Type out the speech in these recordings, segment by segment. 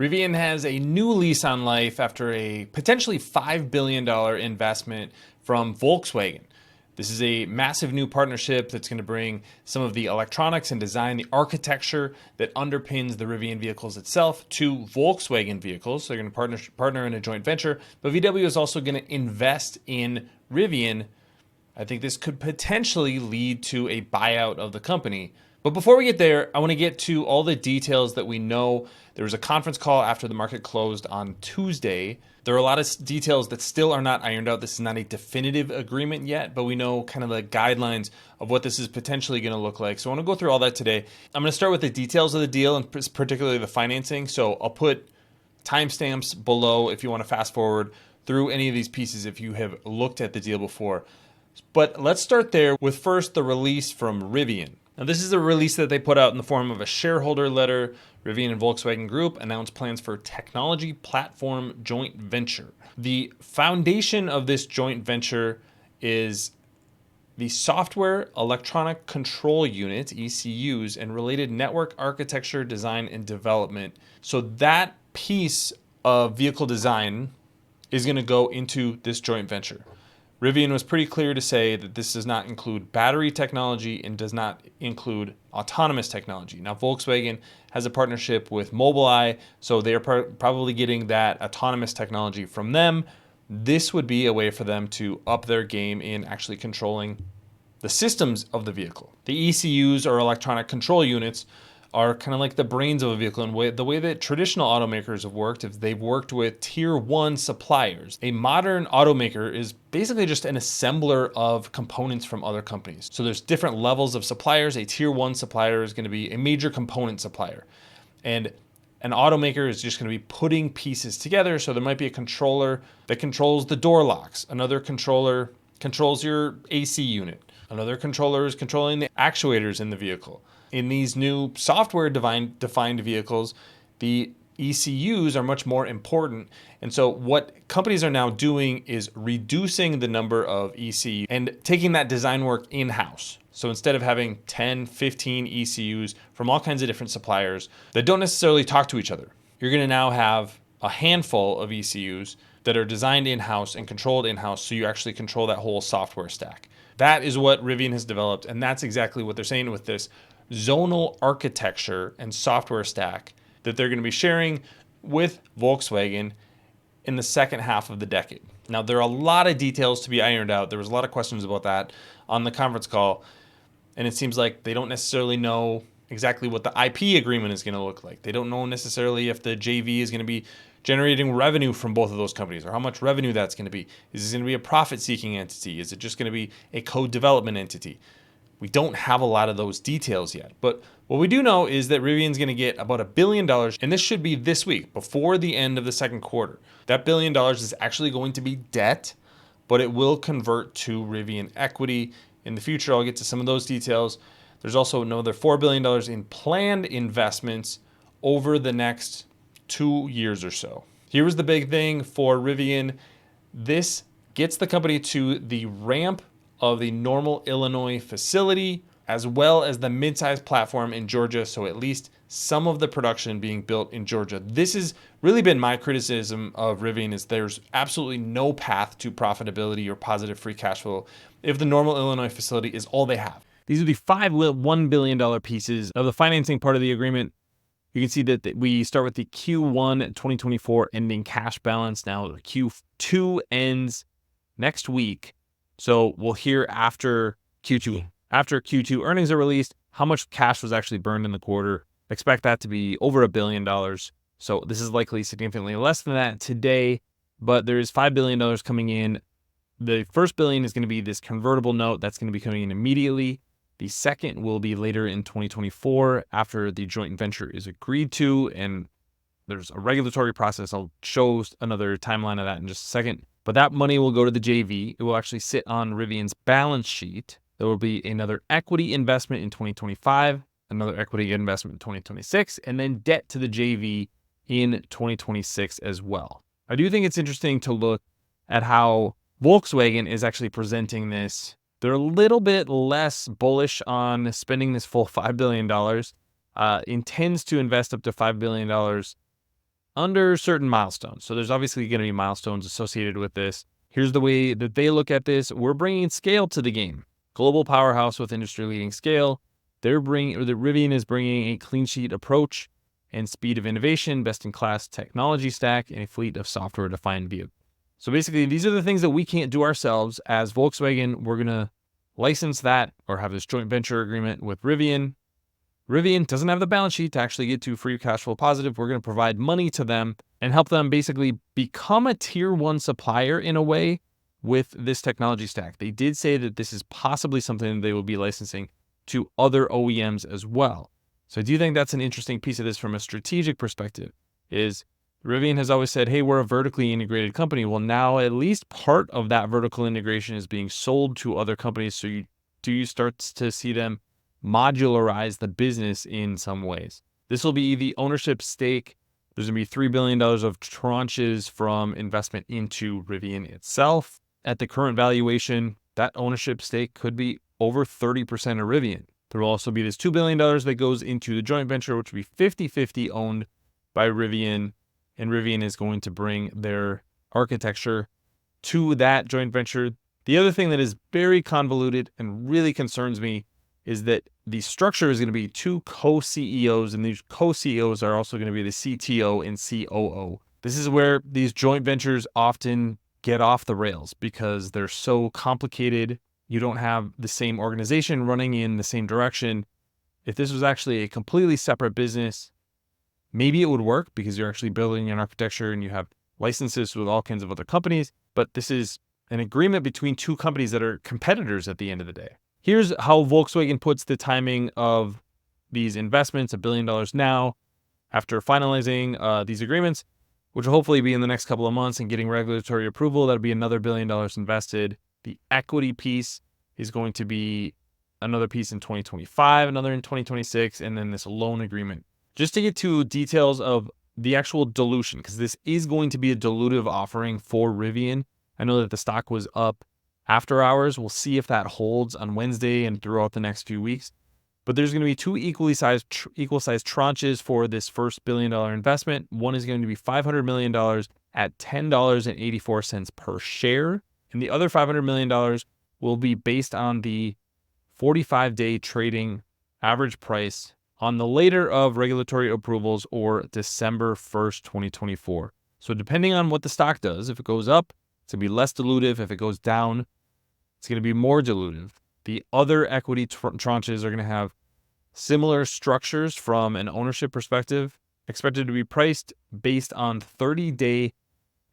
Rivian has a new lease on life after a potentially $5 billion investment from Volkswagen. This is a massive new partnership that's going to bring some of the electronics and design, the architecture that underpins the Rivian vehicles itself to Volkswagen vehicles. So they're going to partner in a joint venture, but VW is also going to invest in Rivian. I think this could potentially lead to a buyout of the company. But before we get there, I want to get to all the details that we know. There was a conference call after the market closed on Tuesday. There are a lot of details that still are not ironed out. This is not a definitive agreement yet, but we know kind of the guidelines of what this is potentially going to look like. So I want to go through all that today. I'm going to start with the details of the deal and particularly the financing. So I'll put timestamps below if you want to fast forward through any of these pieces if you have looked at the deal before. But let's start there with first the release from Rivian. Now, this is a release that they put out in the form of a shareholder letter. Rivian and Volkswagen Group announced plans for technology platform joint venture. The foundation of this joint venture is the software electronic control unit, ECUs, and related network architecture, design, and development. So that piece of vehicle design is going to go into this joint venture. Rivian was pretty clear to say that this does not include battery technology and does not include autonomous technology. Now, Volkswagen has a partnership with Mobileye, so they're probably getting that autonomous technology from them. This would be a way for them to up their game in actually controlling the systems of the vehicle. The ECUs, or electronic control units, are kind of like the brains of a vehicle. And the way that traditional automakers have worked is they've worked with tier one suppliers. A modern automaker is basically just an assembler of components from other companies. So there's different levels of suppliers. A tier one supplier is going to be a major component supplier. And an automaker is just going to be putting pieces together. So there might be a controller that controls the door locks. Another controller controls your AC unit. Another controller is controlling the actuators in the vehicle. In these new software-defined vehicles, the ECUs are much more important. And so what companies are now doing is reducing the number of ECUs and taking that design work in-house. So instead of having 10, 15 ECUs from all kinds of different suppliers that don't necessarily talk to each other, you're going to now have a handful of ECUs that are designed in-house and controlled in-house, so you actually control that whole software stack. That is what Rivian has developed, and that's exactly what they're saying with this zonal architecture and software stack that they're going to be sharing with Volkswagen in the second half of the decade. Now, there are a lot of details to be ironed out. There was a lot of questions about that on the conference call, and it seems like they don't necessarily know exactly what the IP agreement is going to look like. They don't know necessarily if the JV is going to be generating revenue from both of those companies or how much revenue that's going to be. Is this going to be a profit-seeking entity? Is it just going to be a co-development entity? We don't have a lot of those details yet, but what we do know is that Rivian's going to get about $1 billion, and this should be this week, before the end of the second quarter. That $1 billion is actually going to be debt, but it will convert to Rivian equity. In the future, I'll get to some of those details. There's also another $4 billion in planned investments over the next 2 years or so. Here was the big thing for Rivian. This gets the company to the ramp of the Normal, Illinois facility, as well as the mid-size platform in Georgia, so at least some of the production being built in Georgia. This has really been my criticism of Rivian, is there's absolutely no path to profitability or positive free cash flow if the Normal, Illinois facility is all they have. These are the five $1 billion pieces of the financing part of the agreement. You can see that we start with the Q1 2024 ending cash balance. Now Q2 ends next week. So we'll hear after Q2 earnings are released, how much cash was actually burned in the quarter. Expect that to be over $1 billion. So this is likely significantly less than that today, but there is $5 billion coming in. The first $1 billion is going to be this convertible note that's going to be coming in immediately. The second will be later in 2024 after the joint venture is agreed to, and there's a regulatory process. I'll show another timeline of that in just a second. But that money will go to the JV. It will actually sit on Rivian's balance sheet. There will be another equity investment in 2025, another equity investment in 2026, and then debt to the JV in 2026 as well. I do think it's interesting to look at how Volkswagen is actually presenting this. They're a little bit less bullish on spending this full $5 billion, intends to invest up to $5 billion under certain milestones. So there's obviously going to be milestones associated with this. Here's the way that they look at this. We're bringing scale to the game. Global powerhouse with industry-leading scale. The Rivian is bringing a clean sheet approach and speed of innovation, best-in-class technology stack, and a fleet of software-defined vehicles. So basically, these are the things that we can't do ourselves. As Volkswagen, we're going to license that or have this joint venture agreement with Rivian. Rivian doesn't have the balance sheet to actually get to free cash flow positive. We're going to provide money to them and help them basically become a tier one supplier in a way with this technology stack. They did say that this is possibly something they will be licensing to other OEMs as well. So I do think that's an interesting piece of this from a strategic perspective. Is Rivian has always said, hey, we're a vertically integrated company. Well, now at least part of that vertical integration is being sold to other companies. So you start to see them modularize the business in some ways. This will be the ownership stake. There's going to be $3 billion of tranches from investment into Rivian itself. At the current valuation, that ownership stake could be over 30% of Rivian. There will also be this $2 billion that goes into the joint venture, which will be 50-50 owned by Rivian. And Rivian is going to bring their architecture to that joint venture. The other thing that is very convoluted and really concerns me is that the structure is going to be two co-CEOs, and these co-CEOs are also going to be the CTO and COO. This is where these joint ventures often get off the rails because they're so complicated. You don't have the same organization running in the same direction. If this was actually a completely separate business, maybe it would work because you're actually building an architecture and you have licenses with all kinds of other companies. But this is an agreement between two companies that are competitors at the end of the day. Here's how Volkswagen puts the timing of these investments, $1 billion now, after finalizing these agreements, which will hopefully be in the next couple of months and getting regulatory approval. That'll be another $1 billion invested. The equity piece is going to be another piece in 2025, another in 2026, and then this loan agreement. Just to get to details of the actual dilution, because this is going to be a dilutive offering for Rivian. I know that the stock was up after hours. We'll see if that holds on Wednesday and throughout the next few weeks. But there's going to be two equal sized tranches for this first $1 billion investment. One is going to be $500 million at $10.84 per share. And the other $500 million will be based on the 45-day trading average price on the later of regulatory approvals or December 1st, 2024. So depending on what the stock does, if it goes up, it's going to be less dilutive. If it goes down, it's going to be more dilutive. The other equity tranches are going to have similar structures from an ownership perspective, expected to be priced based on 30-day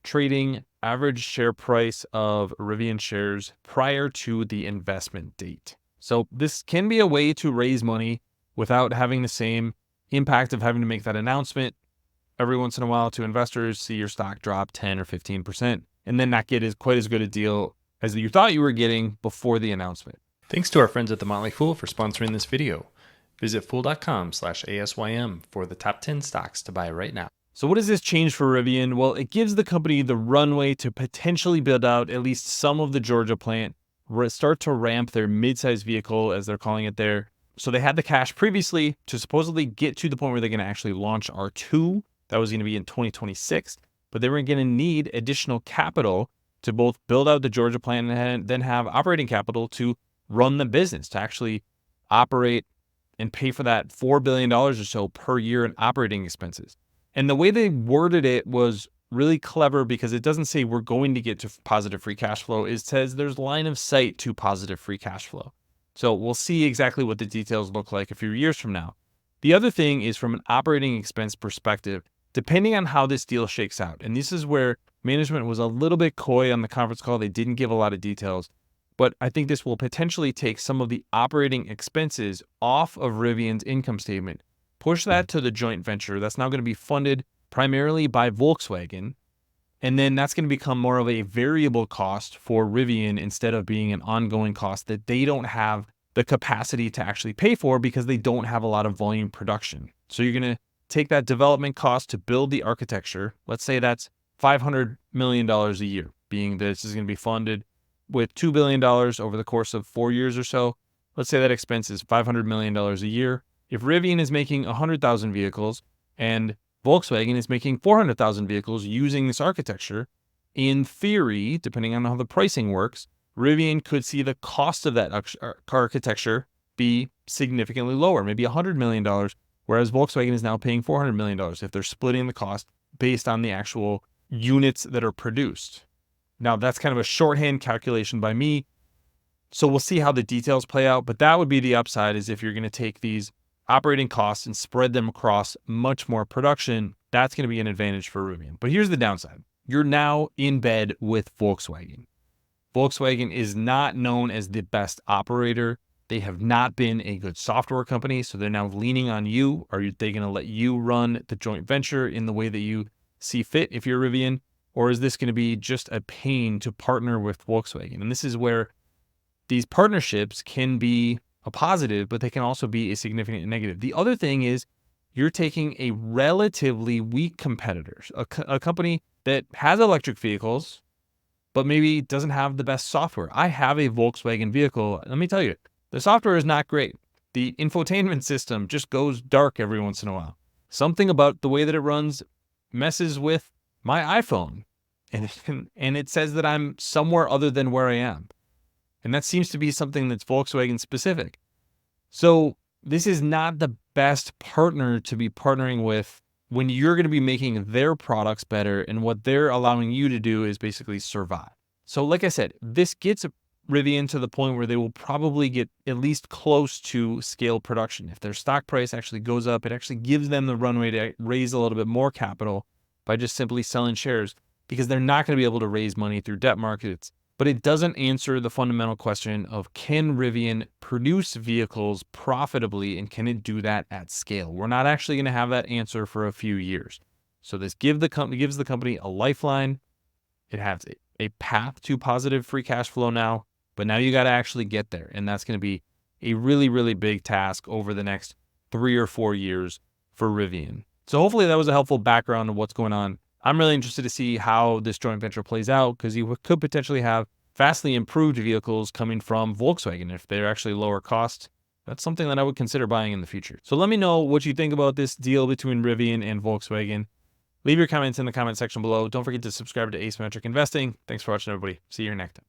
trading average share price of Rivian shares prior to the investment date. So this can be a way to raise money without having the same impact of having to make that announcement every once in a while to investors, see your stock drop 10 or 15%, and then not get quite as good a deal as you thought you were getting before the announcement. Thanks to our friends at The Motley Fool for sponsoring this video. Visit fool.com/ASYM for the top 10 stocks to buy right now. So what does this change for Rivian? Well, it gives the company the runway to potentially build out at least some of the Georgia plant, start to ramp their midsize vehicle, as they're calling it there. So they had the cash previously to supposedly get to the point where they're going to actually launch R2. That was going to be in 2026, but they were going to need additional capital to both build out the Georgia plant and then have operating capital to run the business, to actually operate and pay for that $4 billion or so per year in operating expenses. And the way they worded it was really clever because it doesn't say we're going to get to positive free cash flow. It says there's line of sight to positive free cash flow. So we'll see exactly what the details look like a few years from now. The other thing is from an operating expense perspective, depending on how this deal shakes out, and this is where management was a little bit coy on the conference call. They didn't give a lot of details, but I think this will potentially take some of the operating expenses off of Rivian's income statement, push that to the joint venture. That's now going to be funded primarily by Volkswagen. And then that's going to become more of a variable cost for Rivian instead of being an ongoing cost that they don't have the capacity to actually pay for because they don't have a lot of volume production. So you're going to take that development cost to build the architecture. Let's say that's $500 million a year, being that this is going to be funded with $2 billion over the course of 4 years or so. Let's say that expense is $500 million a year. If Rivian is making 100,000 vehicles and Volkswagen is making 400,000 vehicles using this architecture. In theory, depending on how the pricing works, Rivian could see the cost of that architecture be significantly lower, maybe $100 million, whereas Volkswagen is now paying $400 million if they're splitting the cost based on the actual units that are produced. Now, that's kind of a shorthand calculation by me, so we'll see how the details play out, but that would be the upside, is if you're going to take these operating costs and spread them across much more production, that's going to be an advantage for Rivian. But here's the downside. You're now in bed with Volkswagen. Volkswagen is not known as the best operator. They have not been a good software company, so they're now leaning on you. Are they going to let you run the joint venture in the way that you see fit if you're Rivian? Or is this going to be just a pain to partner with Volkswagen? And this is where these partnerships can be a positive, but they can also be a significant negative. The other thing is you're taking a relatively weak competitor, a company that has electric vehicles, but maybe doesn't have the best software. I have a Volkswagen vehicle. Let me tell you, the software is not great. The infotainment system just goes dark every once in a while. Something about the way that it runs messes with my iPhone, and it says that I'm somewhere other than where I am. And that seems to be something that's Volkswagen specific. So this is not the best partner to be partnering with when you're going to be making their products better, and what they're allowing you to do is basically survive. So like I said, this gets Rivian to the point where they will probably get at least close to scale production. If their stock price actually goes up, it actually gives them the runway to raise a little bit more capital by just simply selling shares, because they're not going to be able to raise money through debt markets. But it doesn't answer the fundamental question of, can Rivian produce vehicles profitably, and can it do that at scale? We're not actually going to have that answer for a few years. So this gives the company a lifeline. It has a path to positive free cash flow now, but now you got to actually get there. And that's going to be a really, really big task over the next 3 or 4 years for Rivian. So hopefully that was a helpful background of what's going on. I'm really interested to see how this joint venture plays out, because you could potentially have vastly improved vehicles coming from Volkswagen. If they're actually lower cost, that's something that I would consider buying in the future. So let me know what you think about this deal between Rivian and Volkswagen. Leave your comments in the comment section below. Don't forget to subscribe to Asymmetric Investing. Thanks for watching, everybody. See you next time.